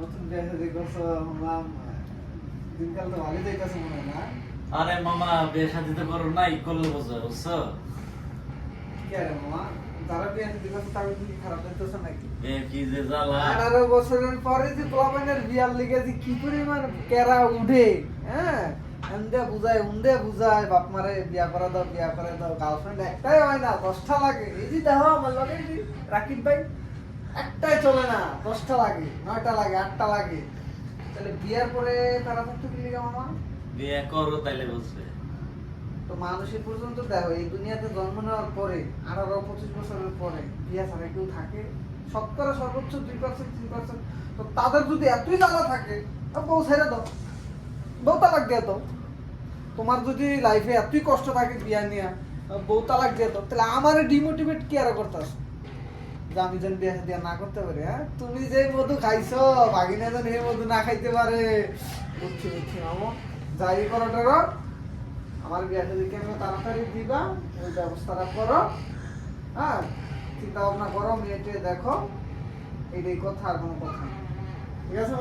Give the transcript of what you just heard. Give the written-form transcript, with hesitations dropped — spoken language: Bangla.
নতুন বিয়ে শাদী করছো মামা, দিনকাল তো ভালোই যাইতেছে মনে হয় না? আরে মামা বিয়ে শাদী তো করো নাই, করলে বুঝছো? কি আরে মামা, যারা বিয়ে শাদী করছে তাদের কি খারাপ লাগতেছে নাকি? বিয়ে কি যে জ্বালা। 18 বছরের পরে যে পোলাপাইনের বিয়ার লিগে যে কি পরিমাণ কেরা উঠে, হ্যাঁ, এন্দে বুঝায় বাপ মারে বিয়া করে দাও গার্লফ্রেন্ড একটাই হয় না, 10টা লাগে। এই যে দেখো আমার লগে এই যে রাকিব ভাই, একটাই চলে না, 10টা লাগে, 9টা লাগে, 8টা লাগে। তাহলে বিয়ার পরে তারা থাকতে কি লিগা মামা? বিয়ে করো তাইলে বুঝবে। তো মানুষের পর্যন্ত দেখো এই দুনিয়াতে জন্ম নেওয়ার পরে 18-25 বছরের পরে বিয়া ছাড়া কেউ থাকে? শতকরা সর্বোচ্চ 2% 3%। তো তাদের যদি এতই জ্বালা থাকে, বউ ছেড়ে দাও, বউ তালাক দিয়ে দাও। তোমার যদি লাইফে এতই কষ্ট থাকে বিয়া নিয়ে, বউ তালাক দিয়ে দাও। তাহলে আমারে ডিমোটিভেট কি আর করতেছ যে আমি যেন বিয়া দিয়া না করতে পারি? হ্যাঁ, তুমি যে মধু খাইছো ভাগিনা যেন এই মধু না খাইতে পারে। বুঝছি মামা, যাই করো টারো, আমার বিয়া শাদী কেন তাড়াতাড়ি দিবা, ওই ব্যবস্থাটা করো। হ্যাঁ, চিন্তা ভাবনা করো, মেয়েটে দেখো, এইটাই কথা, আর কোনো কথা না। ঠিক আছে?